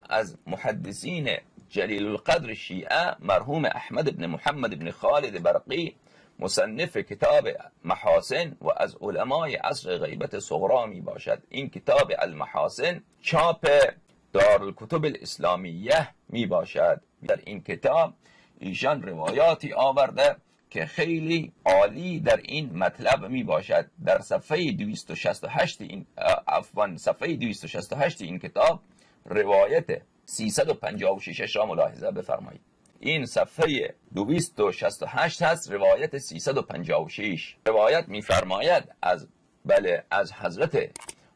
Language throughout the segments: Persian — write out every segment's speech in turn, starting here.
از محدثین جلیل القدر شیعه مرحوم احمد بن محمد بن خالد برقی مصنف کتاب محاسن و از علمای عصر غیبت صغرا می باشد. این کتاب المحاسن چاپ دارالکتب الاسلامیه می باشد. در این کتاب ایشان روایاتی آورده که خیلی عالی در این مطلب می باشد. در صفحه 268 این کتاب روایت 356 را ملاحظه بفرمایید. این صفحه 268 هست، روایت 356. روایت می‌فرماید از حضرت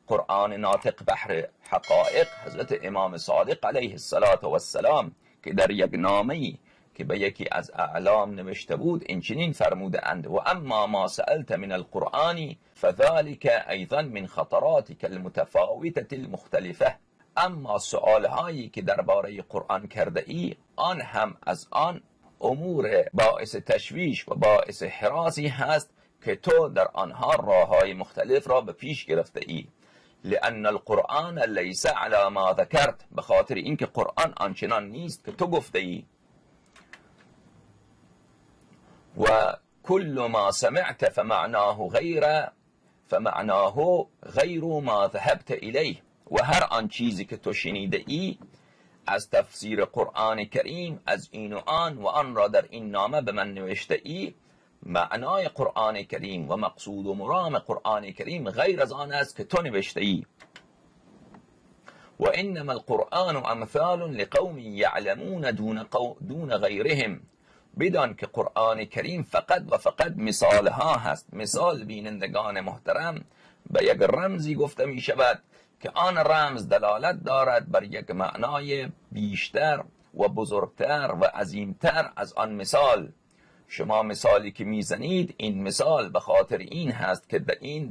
قرآن ناطق بحر حقائق، حضرت امام صادق علیه السلام که در یک نامه‌ای که به یکی از اعلام نوشته بود این چنین فرموده اند: و اما ما سألت من القرآن فذلك ایضا من خطراتك المتفاوتة المختلفه. اما سؤالهایی که درباره قرآن کرده ای آن هم از آن امور باعث تشویش و باعث حراسی هست که تو در آنها راههای مختلف را به پیش گرفته ای. لأن القرآن لیس علی ما ذکرت، به خاطر اینکه قرآن آنچنان نیست که تو گفته ای. و کل ما سمعت فمعناه غیر ما ذهبت الیه، و هر آن چیزی که تو شنیده ای از تفسیر قرآن کریم از این و آن را در این نامه به من نوشته ای، معنای قرآن کریم و مقصود و مرام قرآن کریم غیر از آن است که تو نوشته ای. و انما القرآن امثال لقوم یعلمون دون غیرهم، بدان که قرآن کریم فقط و فقط مثال ها هست. مثال بینندگان محترم به یک رمزی گفته می شود که آن رمز دلالت دارد بر یک معنای بیشتر و بزرگتر و عظیمتر از آن مثال. شما مثالی که میزنید این مثال به خاطر این هست که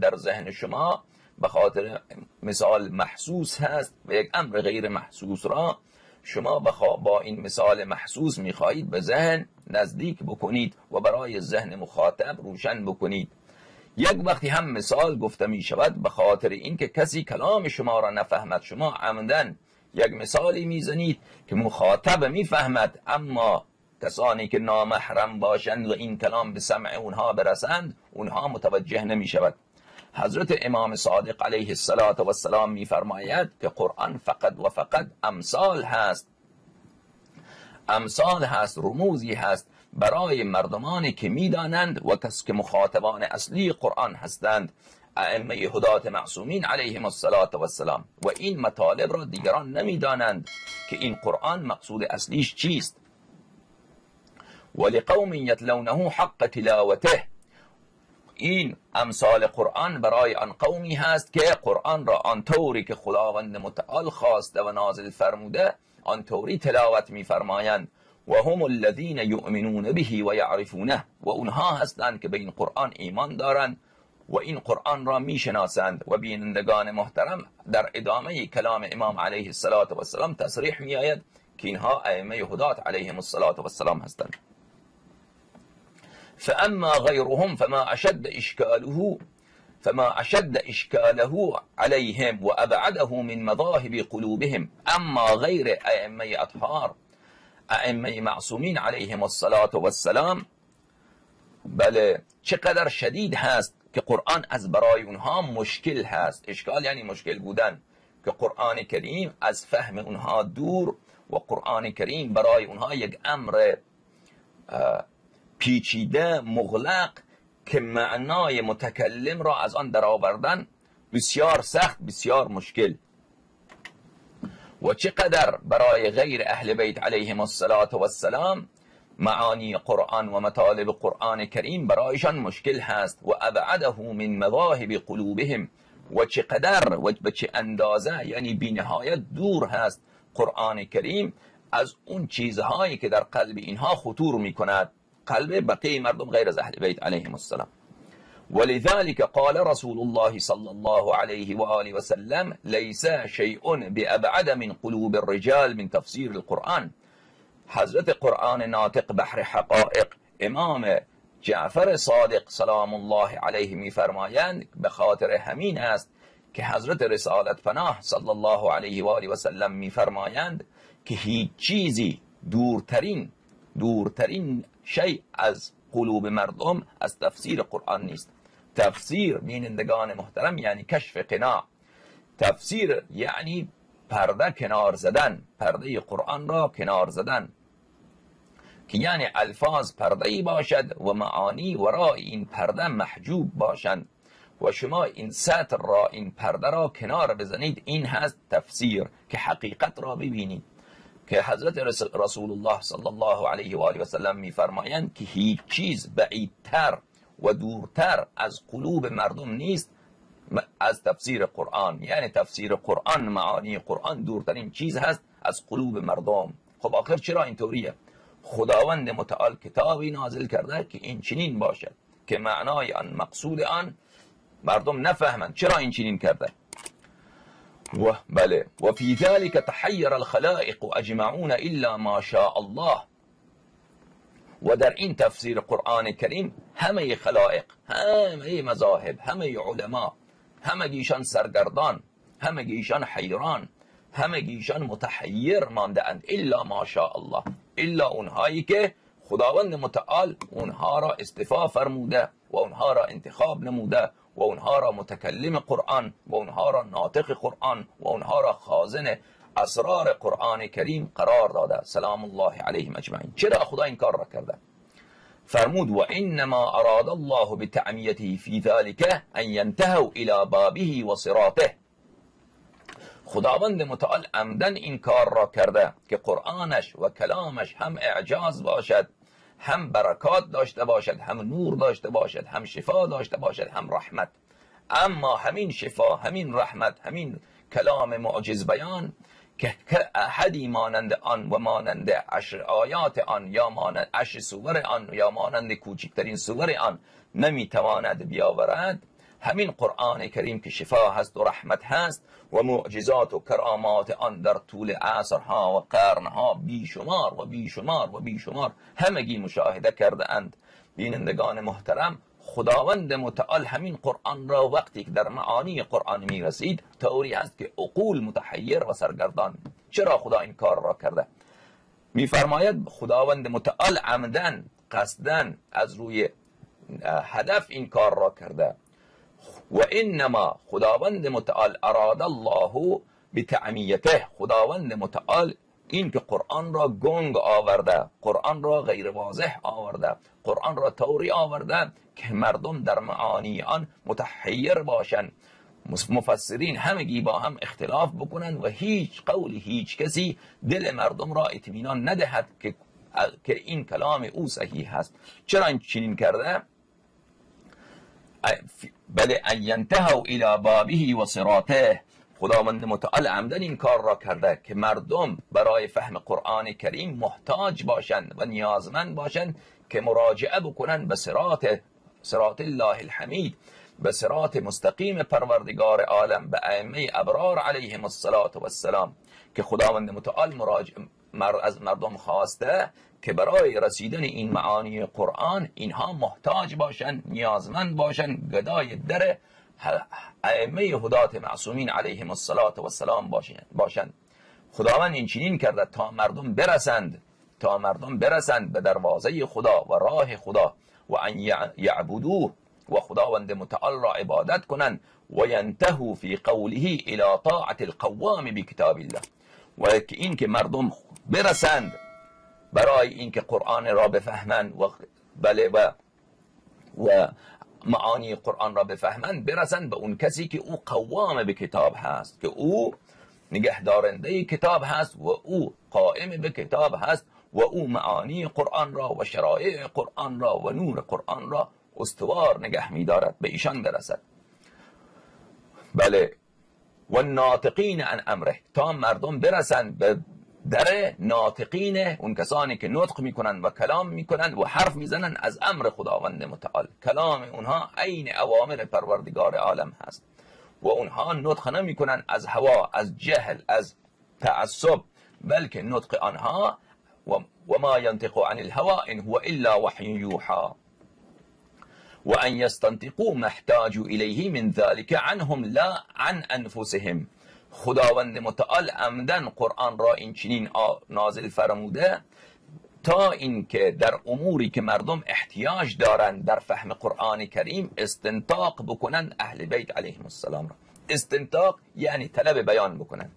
در ذهن شما به خاطر مثال محسوس هست و یک امر غیر محسوس را شما با این مثال محسوس میخواهید به ذهن نزدیک بکنید و برای ذهن مخاطب روشن بکنید. یک وقتی هم مثال گفته می شود به خاطر اینکه کسی کلام شما را نفهمد، شما عمدن یک مثالی میزنید که مخاطب میفهمد، اما کسانی که نامحرم باشند و این کلام به سمع اونها برسند اونها متوجه نمی شود. حضرت امام صادق علیه السلام میفرماید که قرآن فقط و فقط امثال هست، رموزی هست برای مردمانی که میدانند و کس که مخاطبان اصلی قرآن هستند، ائمه هدات معصومین علیهم السلام. و این مطالب را دیگران نمیدانند که این قرآن مقصود اصلیش چیست. ولقوم یتلونه حق تلاوته، این امثال قرآن برای آن قومی هست که قرآن را آنطوری که خداوند متعال خواسته و نازل فرموده آنطوری تلاوت میفرمایند. و هم الذین یؤمنون به و یعرفونه، و اونها هستند که به این قرآن ایمان دارند و این قرآن را میشناسند. و بینندگان محترم در ادامه کلام امام علیه السلام تصریح میآید که اینها ائمه هدات علیهم السلام هستند. فاما غیرهم فما اشد اشکاله علیهم و ابعده من مذاهب قلوبهم. اما غیر ائمه اطهار، ائمه معصومین علیهم السلام، بله چقدر شدید هست که قرآن از برای اونها مشکل هست. اشکال یعنی مشکل بودن، که قرآن کریم از فهم اونها دور و قرآن کریم برای اونها یک امر پیچیده مغلق که معنای متکلم را از آن درآوردن بسیار سخت، بسیار مشکل. و چقدر برای غیر اهل بیت علیهم السلام معانی قرآن و مطالب قرآن کریم برایشان مشکل هست. و ابعده من مذاهب قلوبهم، و چقدر و به چه اندازه یعنی بی‌نهایت دور هست قرآن کریم از اون چیزهایی که در قلب اینها خطور میکند، قلب بقیه مردم غیر از اهل بیت علیهم السلام. ولذلك قال رسول الله صلى الله عليه وآله وسلم ليس شيء بأبعد من قلوب الرجال من تفسير القرآن. حضرت قرآن ناطق بحر حقائق امام جعفر صادق سلام الله علیه میفرمایند به خاطر همین است که حضرت رسالت پناه صلی الله علیه و آله و سلم میفرمایند که هیچ چیزی دورترین شیء از قلوب مردم از تفسیر قرآن نیست. تفسیر بینندگان محترم یعنی کشف قناع. تفسیر یعنی پرده کنار زدن، پرده قرآن را کنار زدن، که یعنی الفاظ پرده‌ای باشد و معانی ورای این پرده محجوب باشند و شما این سطر را، این پرده را کنار بزنید. این هست تفسیر، که حقیقت را ببینید. که حضرت رسول الله صلی الله علیه و آله و سلم میفرمایند که هیچ چیز بعیدتر و دورتر از قلوب مردم نیست از تفسیر قرآن. یعنی تفسیر قرآن، معانی قرآن دورترین چیز هست از قلوب مردم. خب آخر چرا اینطوریه؟ خداوند متعال کتابی نازل کرده که این چنین باشد که معنای آن، مقصود آن مردم نفهمند. چرا این چنین کرده؟ و بله، و فی ذلک تحیر الخلائق اجمعون الا ما شاء الله. و در این تفسیر قرآن کریم همه خلائق، همه مذاهب، همه علما، همه گیشان سرگردان، همه گیشان حیران، همه گیشان متحیر مانده اند الا ما شاء الله، الا اونهایی که خداوند متعال اونها را اصطفا فرموده و اونها را انتخاب نموده و اونها را متکلم قرآن و اونها را ناطق قرآن و اونها را خازن اسرار قرآن کریم قرار داده سلام الله علیهم اجمعین. چرا خدا این کار را کرده؟ فرمود و انما اراد الله بتعمیته فی ذلك ان ينتهوا الى بابه و صراطه. خداوند متعال عمدن این کار را کرده که قرآنش و کلامش هم اعجاز باشد، هم برکات داشته باشد، هم نور داشته باشد، هم شفا داشته باشد، هم رحمت. اما همین شفا، همین رحمت، همین کلام معجز بیان که احدی مانند آن و مانند 10 آیات آن یا مانند 10 سور آن یا مانند کوچکترین سور آن نمیتواند بیاورد، همین قرآن کریم که شفا هست و رحمت هست و معجزات و کرامات آن در طول عصرها و قرنها بیشمار و بیشمار و بیشمار همگی مشاهده کرده اند. بینندگان محترم، خداوند متعال همین قرآن را وقتی که در معانی قرآن می رسید طوری هست که عقول متحیر و سرگردان. چرا خدا این کار را کرده؟ می فرماید خداوند متعال عمدن، قصدن، از روی هدف این کار را کرده. و انما خداوند متعال اراد الله بتعمیته، خداوند متعال این که قرآن را گنگ آورده، قرآن را غیر واضح آورده، قرآن را طوری آورده که مردم در معانی آن متحیر باشند، مفسرین همگی با هم اختلاف بکنند و هیچ قولی هیچ کسی دل مردم را اطمینان ندهد که این کلام او صحیح هست. چرا این چنین کرده؟ بله ان ینتهوا الی بابه و صراطه. خداوند متعال عمدن این کار را کرده که مردم برای فهم قرآن کریم محتاج باشند و نیازمند باشند که مراجعه بکنند به صراط الله الحمید، به صراط مستقیم پروردگار عالم، به ائمه ابرار علیهم السلام، که خداوند متعال از مردم خواسته که برای رسیدن این معانی قرآن اینها محتاج باشند، نیازمند باشند، گدای در ائمه هدات معصومین علیهم السلام باشند. خداوند این چنین کرده تا مردم برسند به دروازه خدا و راه خدا و ان یعبدوه و خداوند متعال را عبادت کنند و ینتهوا فی قوله الی طاعت القوام بکتاب الله. و این که مردم برسند برای اینکه قرآن را بفهمند و معانی قرآن را بفهمند، برسند به اون کسی که او قوام به کتاب هست، که او نگهدارنده کتاب هست و او قائم به کتاب هست و او معانی قرآن را و شرایع قرآن را و نور قرآن را استوار نگه می دارد. به ایشان برسد. بله، و ناطقین عن امره، تا مردم برسند به در ناطقین، اون کسانی که نطق میکنن و کلام میکنن و حرف میزنن از امر خداوند متعال. کلام اونها عین اوامر پروردگار عالم هست و اونها نطق نمیکنن از هوا، از جهل، از تعصب، بلکه نطق آنها و ما ينطق عن الهوى ان هو الا وحی یوحى. و ان یستنطقوا ما احتاجوا الیه من ذلك عنهم لا عن انفسهم. خداوند متعال عمدن قرآن را این چنین نازل فرموده تا اینکه در اموری که مردم احتیاج دارند در فهم قرآن کریم استنطاق بکنن اهل بیت علیهم السلام را. استنطاق یعنی طلب بیان بکنن،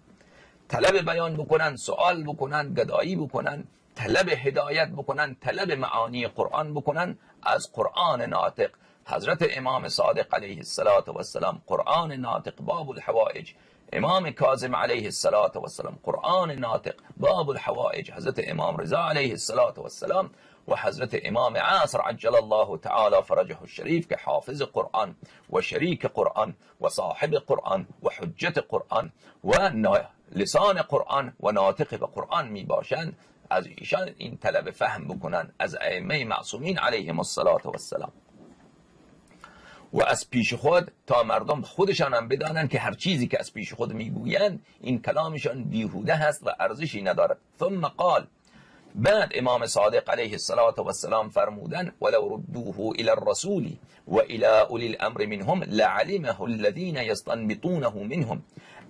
طلب بیان بکنن، سوال بکنن، گدایی بکنن، طلب هدایت بکنن، طلب معانی قرآن بکنن از قرآن ناطق. حضرت امام صادق علیه السلام قرآن ناطق باب الحوائج، امام کاظم علیه السلام قرآن ناطق باب الحوائج، حضرت امام رضا علیه السلام و حضرت امام عصر عجل الله تعالی فرجه الشریف که حافظ قرآن و شریک قرآن و صاحب قرآن و حجت قرآن و لسان قرآن و ناطق به قرآن می باشند، از ایشان این طلب فهم بکنن از ائمه معصومین علیهم السلام و از پیش خود تا مردم خودشان هم بدانند که هر چیزی که از پیش خود میگویند این کلامشان بیهوده هست و ارزشی ندارد. ثم قال، بعد امام صادق علیه السلام فرمودن ولو ردوه الى الرسول و الى اولی الامر منهم لعلمه الذين يستنبطونه منهم.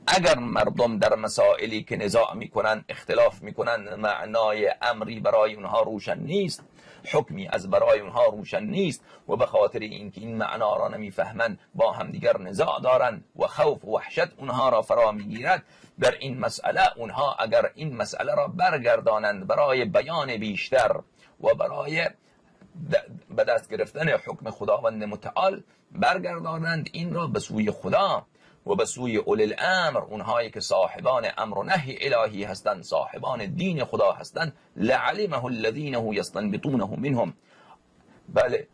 اگر مردم در مسائلی که نزاع میکنن، اختلاف میکنن، معنای امری برای اونها روشن نیست، حکمی از برای اونها روشن نیست و به خاطر اینکه این معنا را نمیفهمن با همدیگر نزاع دارن و خوف و وحشت اونها را فرا میگیرد، در این مسئله اونها اگر این مسئله را برگردانند برای بیان بیشتر و برای به دست گرفتن حکم خداوند متعال، برگردانند این را به سوی خدا و به سوی اولی الامر، اونهایی که صاحبان امر و نهی الهی هستند، صاحبان دین خدا هستند، لعلمه الذین یستنبطونه منهم. بله،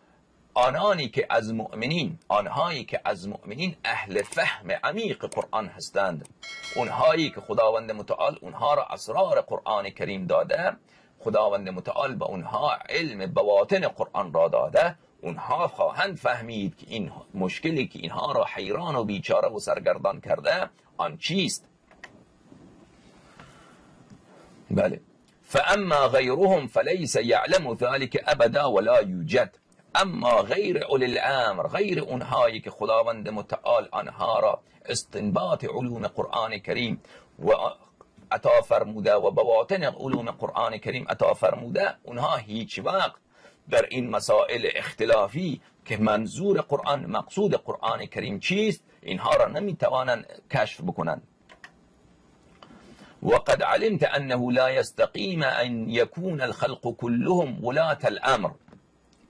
آنانی که از مؤمنین، آنهایی که از مؤمنین اهل فهم عمیق قرآن هستند، اونهایی که خداوند متعال اونها را اسرار قرآن کریم داده، خداوند متعال به اونها علم بواطن قرآن را داده، اونها خواهند فهمید که این مشکلی که اینها را حیران و بیچاره و سرگردان کرده آن چیست. بله، فاما غیرهم فلیس یعلم ذلك ابدا ولا یوجد. اما غیر اولی الامر، غیر اونهایی که خداوند متعال آنها را استنباط علوم قرآن کریم و عطا فرموده و بواطن علوم قرآن کریم عطا فرموده، اونها هیچ وقت در این مسائل اختلافی که منظور قرآن، مقصود قرآن کریم چیست، اینها را نمیتوانند کشف بکنند. وقد علمت انه لا يستقيم ان يكون الخلق كلهم ولاة الامر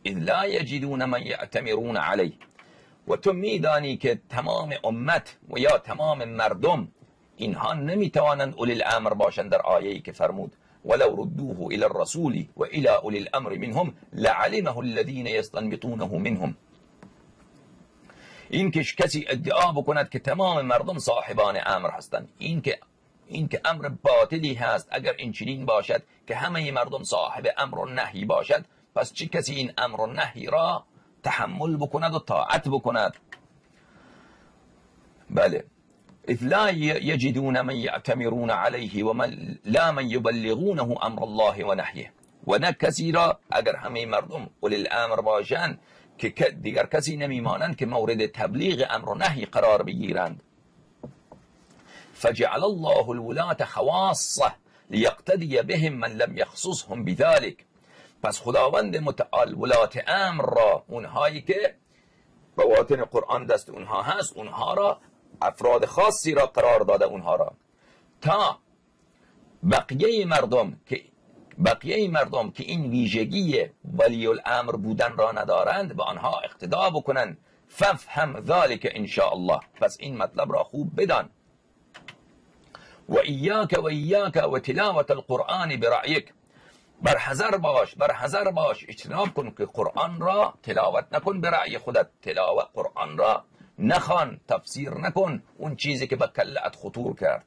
اذ لا يجدون من يعتمرون عليه. و تو میدانی که تمام امت و یا تمام مردم اینها نمیتوانند اولی الامر باشند. در آیه‌ای که فرمود ولو ردوه الى الرسول و الى اولی الامر منهم لعلمه الذين يستنبطونه منهم. این که کسی ادعا بکند که تمام مردم صاحبان امر هستند، این که امر باطلی هست، اگر این چنین باشد که همه مردم صاحب امر و نهی باشد، پس چه کسی این امر و نهی را تحمل بکند و طاعت بکند؟ بله، اذ لا یجدون من یعتمرون علیه و لا من یبلغونه امر الله و نهیه. و نه کسی را اگر همه مردم اولی الامر باشند که دیگر کسی نمیمانند که مورد تبلیغ امر و نهی قرار بگیرند. فجعل الله الولاة خواصه لیقتدی بهم من لم یخصصهم بذلك. پس خداوند متعال ولات امر را، اونهایی که بواطن قرآن دست اونها هست، اونها را افراد خاصی را قرار داده، اونها را تا بقیه مردم که این ویژگی ولی الامر بودن را ندارند به آنها اقتدا بکنند. ففهم ذلك ان شاء الله. پس این مطلب را خوب بدان. و ایاک و تلاوت القرآن برأیک. برحذر باش اجتناب کن که قرآن را تلاوت نکن به رأی خودت. تلاوت قرآن را نخوان، تفسیر نکن اون چیزی که به کلت خطور کرد،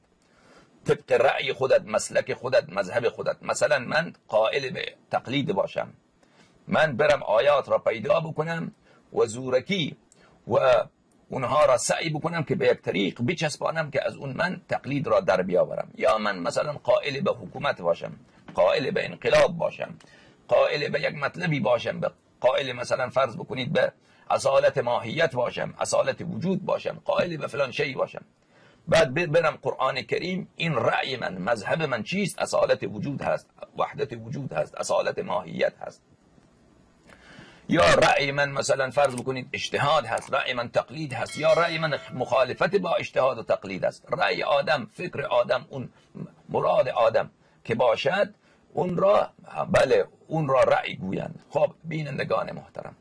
طبق رأی خودت، مسلک خودت، مذهب خودت. مثلا من قائل به تقلید باشم، من برم آیات را پیدا بکنم و زورکی و اونها را سعی بکنم که به یک طریق بچسبانم که از اون من تقلید را در بیاورم. یا من مثلا قائل به حکومت باشم، قائل به انقلاب باشم، قائل به یک مطلبی باشم، به قائل مثلا فرض بکنید به اصالت ماهیت باشم، اصالت وجود باشم، قائل به فلان شی باشم، بعد برم قرآن کریم این رأی من، مذهب من چیست؟ اصالت وجود هست، وحدت وجود هست، اصالت ماهیت هست. یا رأی من مثلا فرض بکنید اجتهاد هست، رأی من تقلید هست، یا رأی من مخالفت با اجتهاد و تقلید است. رأی آدم، فکر آدم، اون مراد آدم که باشد، اون را بله اون را رأی گویند. خب بینندگان محترم،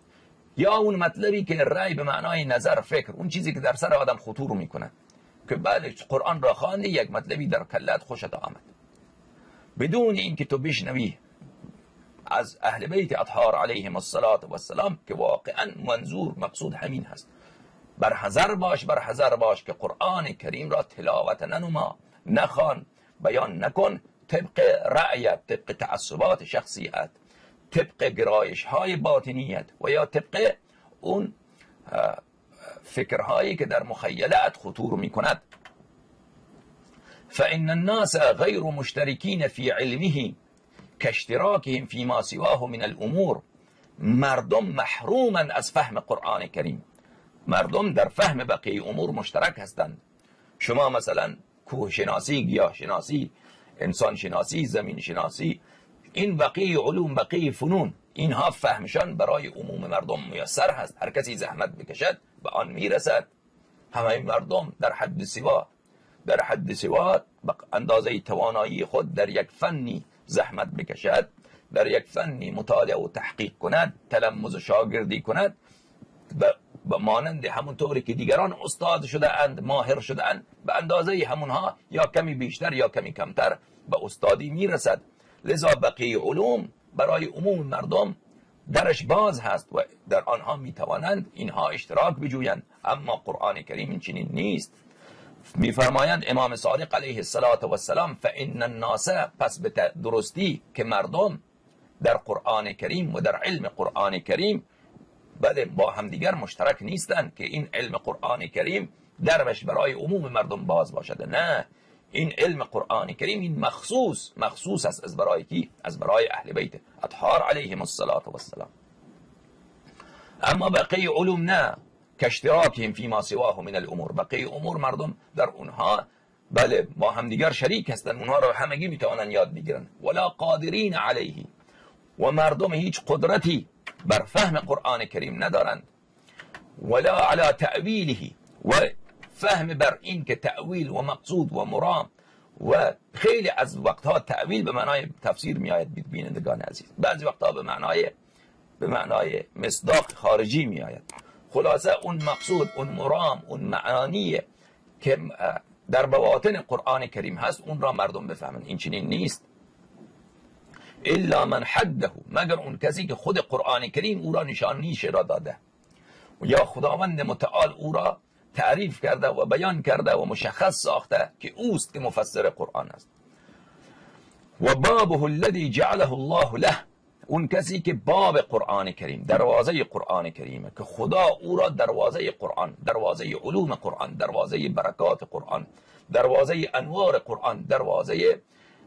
یا اون مطلبی که رأی به معنای نظر، فکر، اون چیزی که در سر آدم خطور میکنه که بله قرآن را خواندی یک مطلبی در کلت خوشت آمد، بدون اینکه تو بشنوی از اهل بیت اطهار علیهم السلام که واقعا منظور مقصود همین هست. برحذر باش که قرآن کریم را تلاوت ننما، نخوان، بیان نکن طبق رأیت، طبق تعصبات شخصیت، طبق گرایش های باطنیت و یا طبق اون فکرهایی که در مخیلت خطور می کند. فإن الناس غیر مشترکین فی علمه کاشتراکهم فیما سواه من الامور. مردم محروما از فهم قرآن کریم، مردم در فهم بقیه امور مشترک هستند. شما مثلا کوه شناسی، گیاه شناسی، انسان شناسی، زمین شناسی، این بقیه علوم، بقیه فنون، اینها فهمشان برای عموم مردم میسر هست. هر کسی زحمت بکشد به آن میرسد. همه مردم در حد سوا به اندازه توانایی خود در یک فنی زحمت بکشد، در یک فنی مطالعه و تحقیق کند، تلمذ و شاگردی کند، به مانند همون طوری که دیگران استاد شده اند، ماهر شده اند، به اندازه همونها یا کمی بیشتر یا کمی کمتر به استادی میرسد. لذا بقیه علوم برای عموم مردم درش باز هست و در آنها میتوانند اینها اشتراک بجویند. اما قرآن کریم این چنین نیست. میفرمایند امام صادق علیه السلام فإن الناس، پس به درستی که مردم در قرآن کریم و در علم قرآن کریم بله با همدیگر مشترک نیستند که این علم قرآن کریم درش برای عموم مردم باز باشد. نه، این علم قرآن کریم این مخصوص است از برای کی؟ از برای اهل بیت اطهار علیهم السلام. اما بقیه علوم نه، کاشتراکهم فیما سواه من الامور. بقیه امور مردم در اونها بله با همدیگر شریک هستند، اونها را همگی میتوانند یاد بگیرن. ولا قادرین علیه، و مردم هیچ قدرتی بر فهم قرآن کریم ندارند. ولا علی تأویله، و فهم بر این که تأویل و مقصود و مرام و خیلی از وقتها تأویل به معنای تفسیر می آید بینندگان عزیز، بعضی وقتها به معنای مصداق خارجی می آید. خلاصه اون مقصود، اون مرام، اون معانی که در بواطن قرآن کریم هست اون را مردم بفهمند. این چنین نیست. الا من حده، مگر اون کسی که خود قرآن کریم او را نشانیش را داده یا خداوند متعال او را تعریف کرده و بیان کرده و مشخص ساخته که اوست که مفسر قرآن است. و بابه الذی جعله الله له، اون کسی که باب قرآن کریم، دروازه قرآن کریمه که خدا او را دروازه قرآن، دروازه علوم قرآن، دروازه برکات قرآن، دروازه انوار قرآن، دروازه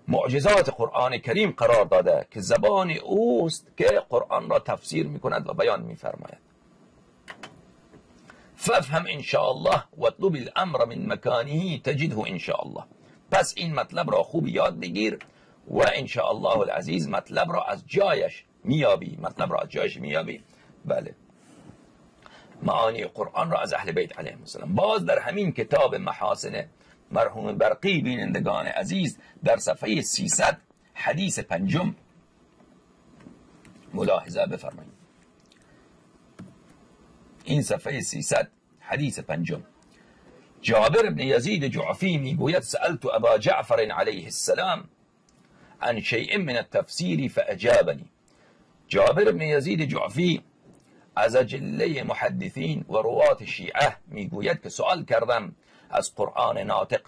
معجزات قرآن کریم قرار داده که زبان اوست که قرآن را تفسیر میکند و بیان میفرماید. فافهم ان شاء الله واطلب الامر من مکانه تجده ان شاء الله. پس این مطلب را خوب یاد بگیر و ان شاء الله العزیز مطلب را از جایش میابی. بله، معانی قرآن را از اهل بیت علیهم السلام. باز در همین کتاب محاسن مرحوم برقی بینندگان عزیز در صفحه 300 حدیث 5 ملاحظه بفرمایید. این صفحه 300 حدیث 5 جابر بن یزید جعفی میگوید سألت ابا جعفر علیه السلام عن شیء من التفسیر فاجابنی. جابر بن یزید جعفی از اجله محدثین و روات شیعه میگوید که سوال کردم از قرآن ناطق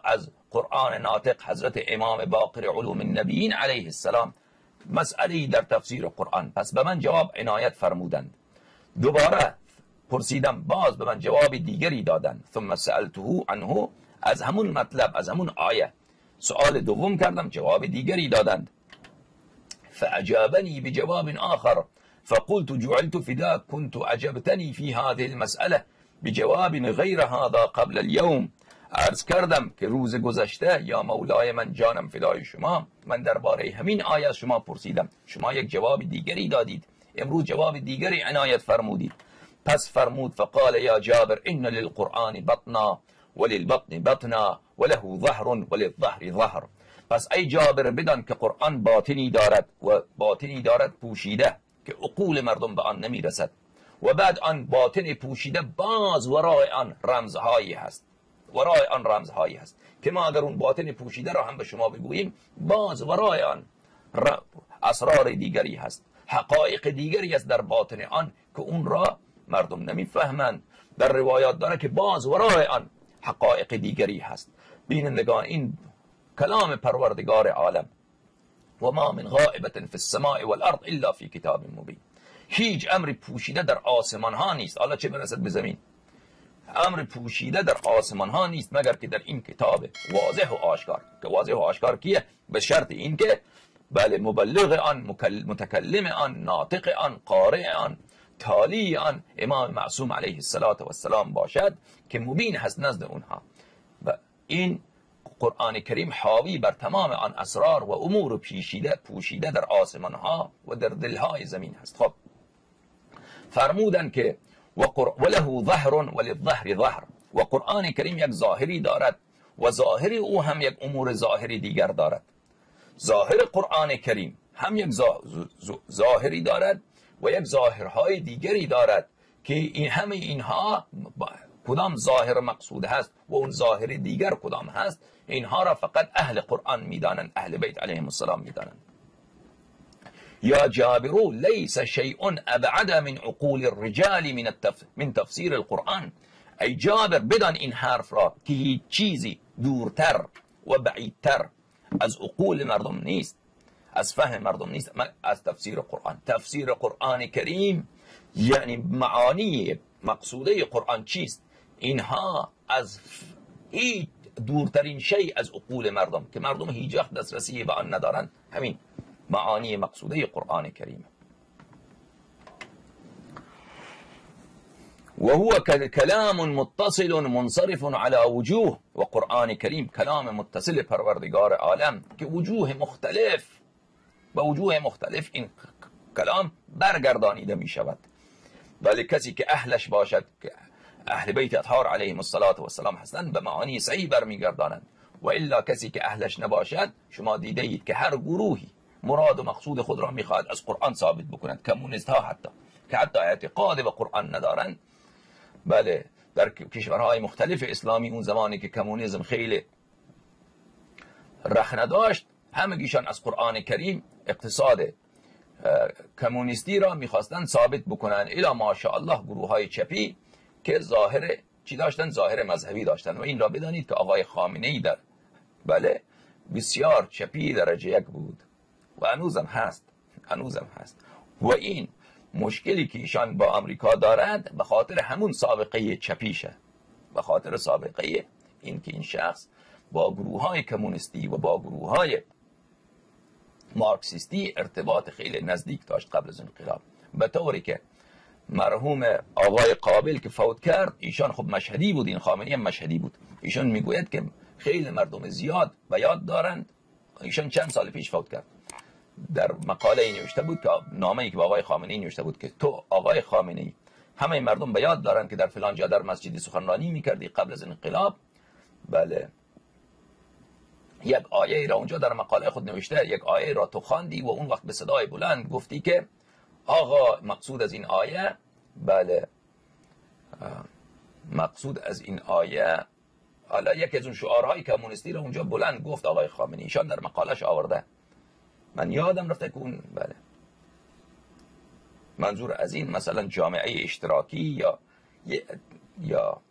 از قرآن ناطق حضرت امام باقر علوم النبیین علیه السلام مسئله در تفسیر قرآن، پس به من جواب عنایت فرمودند. دوباره پرسیدم، باز به من جواب دیگری دادند. ثم سألته عنه، از همون مطلب، از همون آیه سؤال دوم کردم، جواب دیگری دادند. فاجابنی بجواب آخر، فقلت جعلت فداك كنت عجبتني في هذه المسألة بجواب غیر هذا قبل اليوم. عرض کردم که روز گذشته یا مولای من جانم فدای شما، من درباره همین آیه شما پرسیدم، شما یک جواب دیگری دادید، امروز جواب دیگری عنایت فرمودید. پس فرمود فقال یا جابر ان للقرآن بطنا وللبطن بطنا وله ظهر وللظهر ظهر. پس ای جابر بدان که قرآن باطنی دارد و باطنی دارد پوشیده که عقول مردم به آن نمی رسد، و بعد آن باطن پوشیده باز ورای آن رمزهایی هست، ورای آن رمزهایی هست که ما اگر اون باطن پوشیده را هم به شما بگوییم باز ورای آن اسرار دیگری هست، حقایق دیگری است در باطن آن که اون را مردم نمیفهمند. در روایات داره که باز ورای آن حقایق دیگری هست. بینندگان این کلام پروردگار عالم، و ما من غائبة فی السماء والارض الا فی کتاب مبین. هیچ امر پوشیده در آسمان ها نیست، حالا چه برسد به زمین، امر پوشیده در آسمان ها نیست مگر که در این کتاب واضح و آشکار. که واضح و آشکار کیه؟ به شرط این که بله مبلغ آن، متکلم آن، ناطق آن، قارئ آن، تالی آن امام معصوم علیه السلام باشد که مبین هست نزد اونها. و این قرآن کریم حاوی بر تمام آن اسرار و امور پوشیده در آسمان ها و در دلهای زمین هست. خب فرمودن که وله ظهر وللظهر ظهر، و قرآن کریم یک ظاهری دارد و ظاهری او هم یک امور ظاهری دیگر دارد. ظاهر قرآن کریم هم یک ظاهری دارد و یک ظاهرهای دیگری دارد که این همه اینها کدام ظاهر مقصود هست و اون ظاهر دیگر کدام هست، اینها را فقط اهل قرآن میدانند، اهل بیت علیهم السلام میدانند. یا جابرو لیس شیء ابعد من عقول الرجال من تفسیر القرآن. ای جابر بدان این حرف را که هیچ چیزی دورتر و بعیدتر از عقول مردم نیست، از فهم مردم نیست از تفسیر قرآن. تفسیر قرآن کریم یعنی معانی مقصوده قرآن چیست، اینها از هیچ دورترین شیء از عقول مردم که مردم هیچ وقت دسترسی به آن ندارند، همین معانی مقصوده قرآن کریم. و هو کلام متصل منصرف على وجوه، و قرآن کریم کلام متصل پروردگار عالم که وجوه مختلف، با وجوه مختلف این کلام برگردانیده می شود. ولی کسی که اهلش باشد، که اهل بیت اطهار علیهم السلام هستند، به معانی صحیح برمیگردانند. و الا کسی که اهلش نباشد، شما دیده اید که هر گروهی مراد و مقصود خود را میخواهد از قرآن ثابت بکنند. کمونیست ها حتی که حتی اعتقاد به قرآن ندارند، بله در کشورهای مختلف اسلامی اون زمانی که کمونیسم خیلی رخ نداشت، همگیشان از قرآن کریم اقتصاد کمونیستی را میخواستند ثابت بکنند. الا ماشاءالله گروه های چپی که ظاهر چی داشتن؟ ظاهر مذهبی داشتن. و این را بدانید که آقای خامنه‌ای در بله بسیار چپی درجه یک بود و هنوزم هست. و این مشکلی که ایشان با امریکا دارد به خاطر همون سابقه چپیشه، به خاطر سابقه این که این شخص با گروه های کمونیستی و با گروه های مارکسیستی ارتباط خیلی نزدیک داشت قبل از انقلاب. به طوری که مرحوم آقای قابل که فوت کرد، ایشان خب مشهدی بود، این خامنه‌ای هم مشهدی بود، ایشان میگوید که خیلی مردم زیاد به یاد دارند. ایشان چند سال پیش فوت کرد. در مقاله این نوشته بود که نامه‌ای که با آقای خامنه‌ای نوشته بود که تو آقای خامنه‌ای همه مردم به یاد دارند که در فلان جا در مسجدی سخنرانی می‌کردی قبل از انقلاب. بله یک آیه را اونجا در مقاله خود نوشته، یک آیه را تو خواندی و اون وقت به صدای بلند گفتی که آقا مقصود از این آیه، بله مقصود از این آیه، حالا یکی از اون شعارهای کمونیستی را اونجا بلند گفت آقای خامنه‌ای، ایشان در مقالش آورده، من یادم رفته که اون بله منظور از این مثلا جامعه اشتراکی یا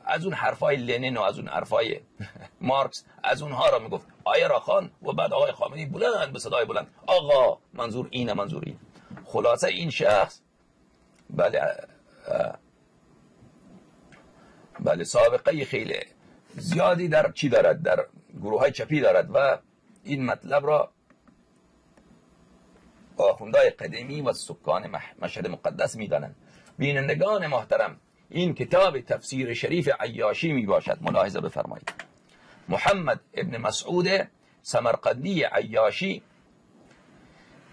از اون حرفای لنین و از اون حرفای مارکس، از اونها را میگفت، آیه را خوان و بعد آقای خامنه‌ای بلند به صدای بلند آقا منظور اینه، منظور این. خلاصه این شخص بله سابقه خیلی زیادی در چی دارد، در گروه های چپی دارد و این مطلب را آخوندهای قدیمی و سکان مشهد مقدس میدانند. بینندگان محترم، این کتاب تفسیر شریف عیاشی می باشد. ملاحظه بفرمایید. محمد ابن مسعود سمرقندی عیاشی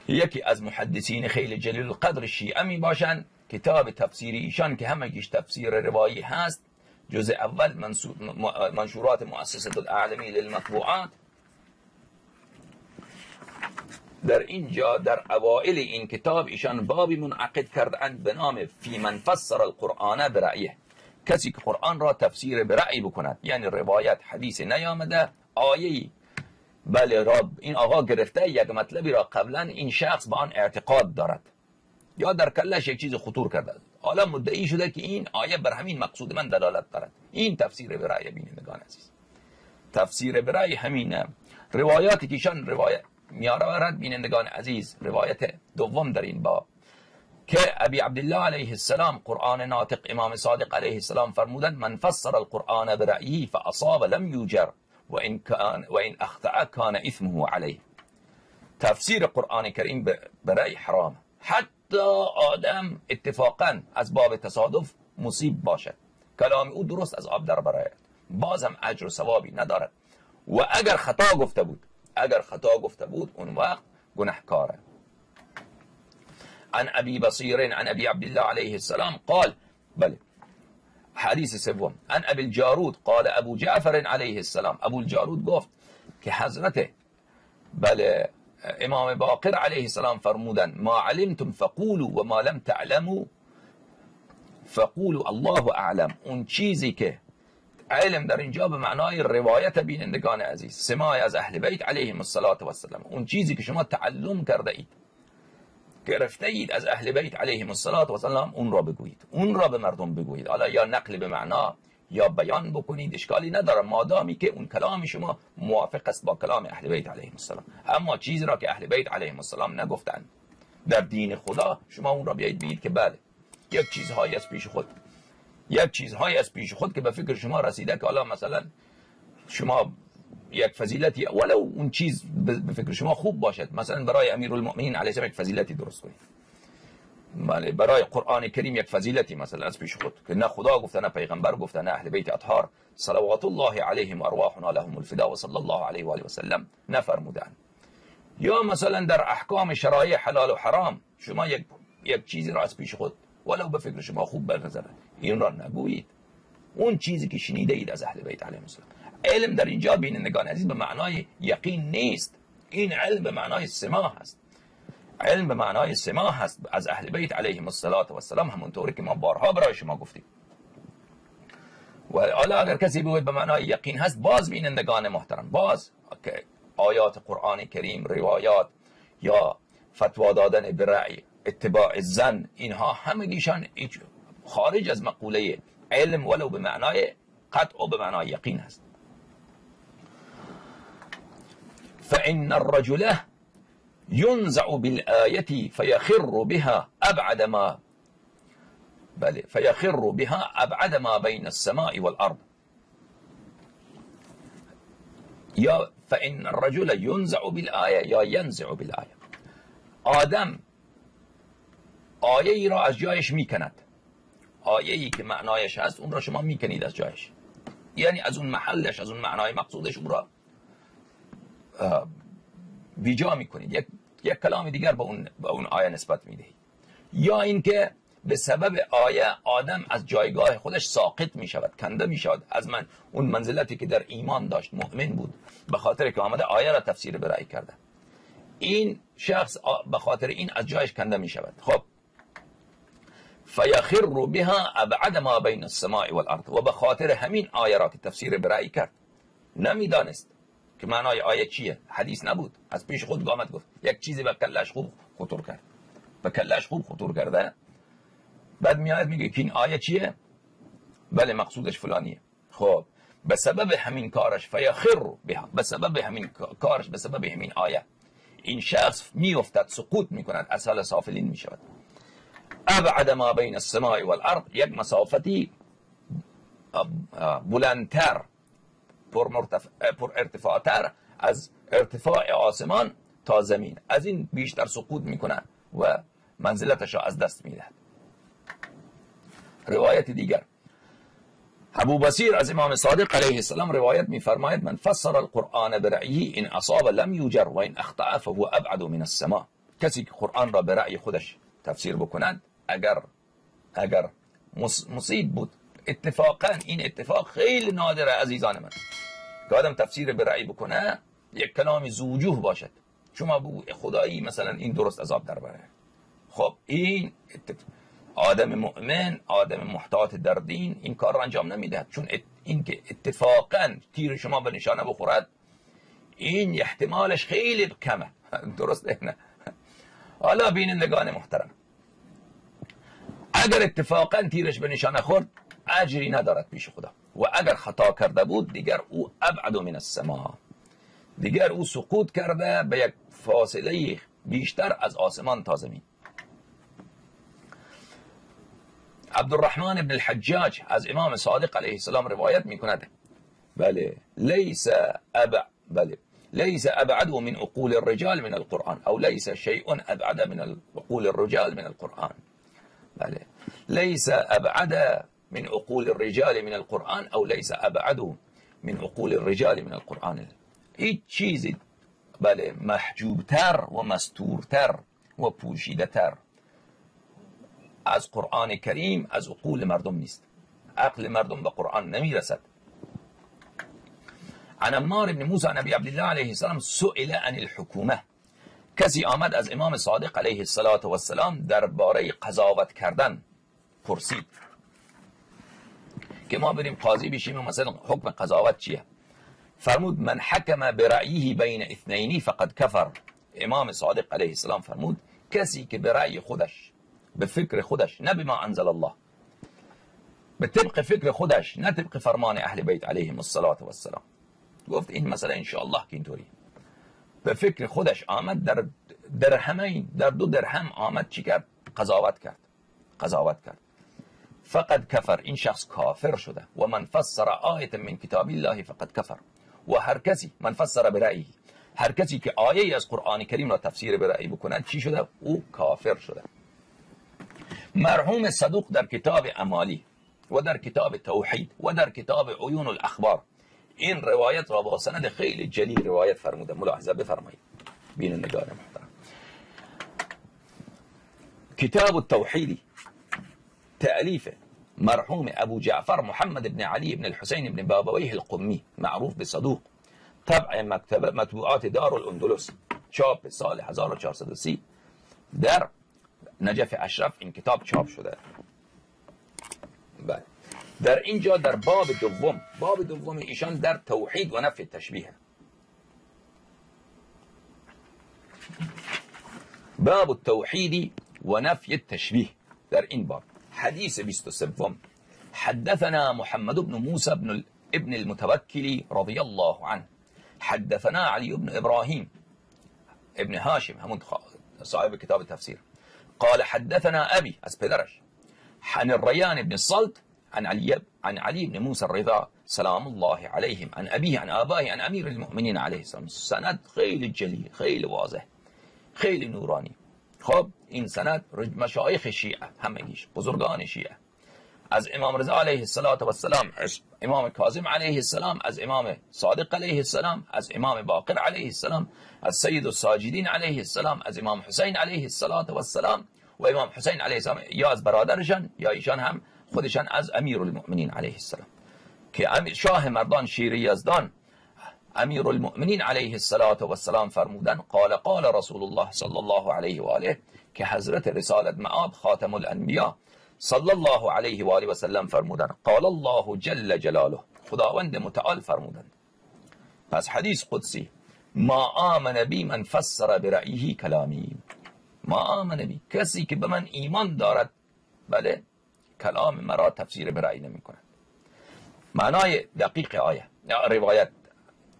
یکی از محدثین خیلی جلیل القدر شیعه می باشند. کتاب تفسیری ایشان که همگیش تفسیر روایی هست، جزء اول منشورات مؤسسه الاعلمی للمطبوعات، در اینجا در اوائل این کتاب ایشان بابی منعقد کردند به نام فی من فسر القرآن برأیه، کسی که قرآن را تفسیر برأی بکند، یعنی روایت حدیث نیامده، آیه‌ای بله رب این آقا گرفته یک مطلبی را قبلا این شخص به آن اعتقاد دارد یا در کلش یک چیز خطور کرده، حالا مدعی شده که این آیه بر همین مقصود من دلالت دارد. این تفسیر برأی. بینندگان عزیز، تفسیر برأی همینه. روایاتی که ایشان روایت میارد بینندگان عزیز، روایت دوم در این باب که ابی عبدالله علیه السلام قرآن ناطق امام صادق علیه السلام فرمودند من فسر القرآن برأیه فاصاب لم یوجر و این اخطأ کان اثمه علیه. تفسیر قرآن کریم برأی حرام، حتی آدم اتفاقا از باب تصادف مصیب باشد، کلام او درست از آب در برآید، بازم اجر و ثوابی ندارد. و اگر خطا گفته بود اون وقت گناهکاره. عن ابی بصیر عن ابی عبدالله علیه السلام قال، بله حدیث سوم، عن ابی الجارود قال ابو جعفر علیه السلام، ابو الجارود گفت که حضرت بله امام باقر علیه السلام فرمودن ما علمتم فقولوا و ما لم تعلموا فقولوا الله اعلم. اون چیزی که علم در اینجا به معنای روایت بینندگان عزیز، سماع از اهل بیت علیهم السلام، اون چیزی که شما تعلم کرده اید، گرفته اید از اهل بیت علیهم السلام، اون را بگویید، اون را به مردم بگویید. حالا یا نقل به معنا یا بیان بکنید، اشکالی نداره مادامی که اون کلام شما موافق است با کلام اهل بیت علیهم السلام. اما چیزی را که اهل بیت علیهم السلام نگفتند در دین خدا، شما اون را بیایید بگید که بله یک چیزهایی از پیش خود که به فکر شما رسیده که حالا مثلا شما یک فضیلتی، ولو اون چیز به فکر شما خوب باشد، مثلا برای امیرالمؤمنین علیه السلام یک فضیلتی درست کنید، برای قرآن کریم یک فضیلتی مثلا از پیش خود که نه خدا گفته نه پیغمبر گفته نه اهل بیت اطهار صلوات الله علیهم و ارواحنا لهم الفدا و صلی الله علیه و آله و سلم نفرمودند. یا مثلا در احکام شرایع حلال و حرام شما یک چیزی را از پیش خود ولو به فکر شما خوب برنظره، این را نگویید. اون چیزی که شنیده اید از اهل بیت علیهم السلام. علم در اینجا بینندگان عزیز به معنای یقین نیست، این علم به معنای سماع است. علم به معنای سماع هست از اهل بیت علیهم السلام، همونطوری که ما بارها برای شما گفتیم. و حالا اگر کسی بگوید به معنای یقین هست، باز بینندگان محترم، باز که آیات قرآن کریم، روایات یا فتوا دادن برأی، اتباع زن، اینها همگیشان خارج از مقوله علم ولو به معنای قطع و به معنای یقین هست. فإن الرجل ينزع بالآية فيخر بها أبعد ما بين السماء والأرض. یا فإن الرجل ينزع بالآية یا ينزع بالآية. آدم آیه ای را از جایش میکند، آیه ای که معنایش هست اون را شما میکنید از جایش، یعنی از اون محلش، از اون معنای مقصودش اون را بیجا میکنید، یک کلام دیگر به اون آیه نسبت میدهید. یا اینکه به سبب آیه آدم از جایگاه خودش ساقط میشود، کنده میشود از اون منزلتی که در ایمان داشت، مؤمن بود، به خاطر که آمده آیه را تفسیر برأی کرده، این شخص به خاطر این از جایش کنده میشود. خب فیخر بها ابعد ما بین السماء والارض، و به خاطر همین آیه را که تفسیر برأی کرد، نمیدانست که معنای آیه چیه، حدیث نبود، از پیش خود آمد گفت یک چیزی به کلش خوب خطور کرد، به کلش خوب خطور کرده، بعد میاد میگه که این آیه چیه، بله مقصودش فلانیه. خب به سبب همین کارش فیخر بها، به سبب همین کارش، به سبب همین آیه این شخص میافتد، سقوط میکند، از حال سافلین میشود. ابعد ما بین السماء والارض، یک مسافتی بلندتر، پر ارتفاعتر از ارتفاع آسمان تا زمین، از این بیشتر سقوط میکنه و منزلتش را از دست میدهد. روایت دیگر ابو بصیر از امام صادق علیه السلام روایت میفرماید من فسر القرآن برأیه ان اصاب لم یوجر و ان اخطأ فهو ابعد من السماء. کسی که قرآن را به رأی خودش تفسیر بکند اگر مصیب بود، اتفاقا این اتفاق خیلی نادره عزیزان من که آدم تفسیر به رأی بکنه، یک کلام زوجوه باشد، شما بگو خدایی مثلا این درست عذاب در بره. خب این آدم مؤمن، آدم محتاط در دین این کار را انجام نمیده، چون این که اتفاقا تیر شما به نشانه بخورد این احتمالش خیلی کمه. درسته نه؟ حالا بینندگان محترم، اگر اتفاقا تیرش به نشانه خورد اجری ندارد پیش خدا، و اگر خطا کرده بود دیگر او ابعد من السما، دیگر او سقوط کرده به یک فاصله بیشتر از آسمان تا زمین. عبدالرحمن ابن الحجاج از امام صادق علیه السلام روایت میکند بله لیس ابعد من عقول الرجال من القرآن، او لیس شیء ابعد من عقول الرجال من القرآن. بله لیس ابعد من عقول الرجال من القرآن، او لیس ابعد من عقول الرجال من القرآن. هیچ چیزی بله محجوبتر و مستورتر و پوشیده‌تر از قرآن کریم از عقول مردم نیست. عقل مردم به قرآن نمیرسد. عن عمار بن موسی نبی عبدالله علیه السلام سئل عن الحکومه. کسی آمد از امام صادق علیه السلام درباره قضاوت کردن پرسید که ما بریم قاضی بشیم و مثلا حکم قضاوت چیه؟ فرمود من حکم برأیه بین اثنین فقد کفر. امام صادق علیه السلام فرمود کسی که به رأی خودش، به فکر خودش، نه بما انزل الله، به طبق فکر خودش، نه طبق فرمان اهل بیت علیهم السلام، گفت این مثلا انشاءالله که اینطوری، به فکر خودش آمد در درهمین، در 2 درهم آمد چی کرد؟ قضاوت کرد. فقد کفر، این شخص کافر شده. و من فسر آیه من کتاب الله فقد کفر. و هر کسی من فسر برأیه، هر کسی که آیه از قرآن کریم را تفسیر برأی بکند چی شده؟ او کافر شده. مرحوم صدوق در کتاب امالی و در کتاب توحید و در کتاب عیون الاخبار این روایت را با سند خیلی جلی روایت فرموده. ملاحظه بفرمایید بینندگان محترم. کتاب التوحید تألیف مرحوم ابو جعفر محمد بن علی بن الحسین بن بابویه القمی معروف به صدوق، طبع مطبوعات دار الاندلس، چاپ سال 1430 در نجف اشرف این کتاب چاپ شده. بله در اینجا در باب دوم ایشان در توحید و نفی تشبیه، باب التوحید و نفی التشبیه. در این باب حدیث 23 حدثنا محمد بن موسى ابن المتوكل رضی الله عنه حدثنا علی بن ابراهیم ابن هاشم همون صاحب کتاب تفسیر قال حدثنا ابي از پدرش عن الريان بن الصلت عن علي بن موسى الرضا سلام الله عليهم عن أبيه عن آبائه عن أمير المؤمنين عليه السلام. سند خیلی جلی، خیلی واضح، خیلی نورانی. خب این سند مشایخ شیعه، همگیش بزرگان شیعه، از امام رضا علیه السلام، از امام کاظم علیه السلام، از امام صادق علیه السلام، از امام باقر علیه السلام، از سید الساجدین علیه السلام، از امام حسین علیه السلام و امام حسین علیه السلام یا از برادرشان یا ایشان هم خودشان از امیر المؤمنین علیه السلام که شاه مردان شیر یزدان امیر المؤمنین علیه السلام فرمودن قال رسول الله صلی الله علیه و آله که حضرت رسالت مآب خاتم الانبیا صلی الله علیه و آله و سلم فرمودن قال الله جل جلاله، خداوند متعال فرمودند. پس حدیث قدسی ما آمن بی من فسر برأیه کلامی، ما آمن بی، کسی که به من ایمان دارد بله کلام مرا تفسیر برأی نمی کند. معنای دقیق آیه روایت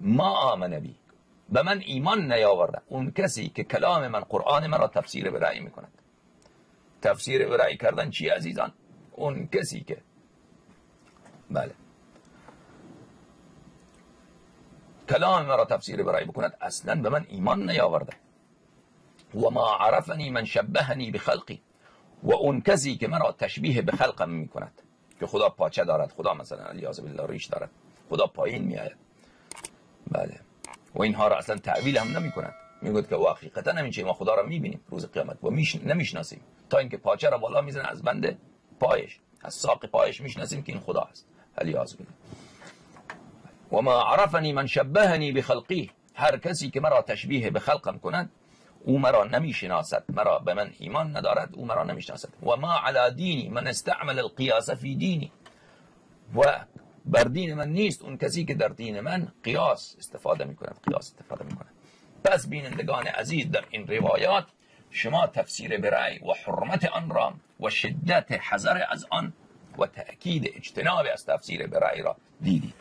ما آمن بی، به من ایمان نیاورده اون کسی که کلام من قرآن مرا تفسیر برأی می کند. تفسیر برأی کردن چی عزیزان؟ اون کسی که بله کلام مرا تفسیر برأی بکند اصلا به من ایمان نیاورده. و ما عرفنی من شبهنی بخلقی، و اون کسی که مرا تشبیه به خلقم می کند، که خدا پاچه دارد، خدا مثلا علیاذ بالله ریش دارد، خدا پایین می آید، بله، و اینها را اصلا تعویل هم نمی کند، میگوید که حقیقتا نمیشه، ما خدا را میبینیم روز قیامت و نمیشناسیم، تا اینکه پاچه را بالا میزنه از بند پایش، از ساق پایش میشناسیم که این خدا است، علیاذ بالله. و ما عرفنی من شبهنی بخلقی، هر کسی که مرا تشبیه به خلقم کند او مرا نمیشناسد، مرا به من ایمان ندارد، او مرا نمیشناسد. و ما علی دینی من استعمل القیاس فی دینی، و بر دین من نیست اون کسی که در دین من قیاس استفاده میکند، قیاس استفاده میکند. پس بینندگان عزیز، در این روایات شما تفسیر برأی و حرمت آن را و شدت حذر از آن و تأکید اجتناب از تفسیر برأی را دیدید.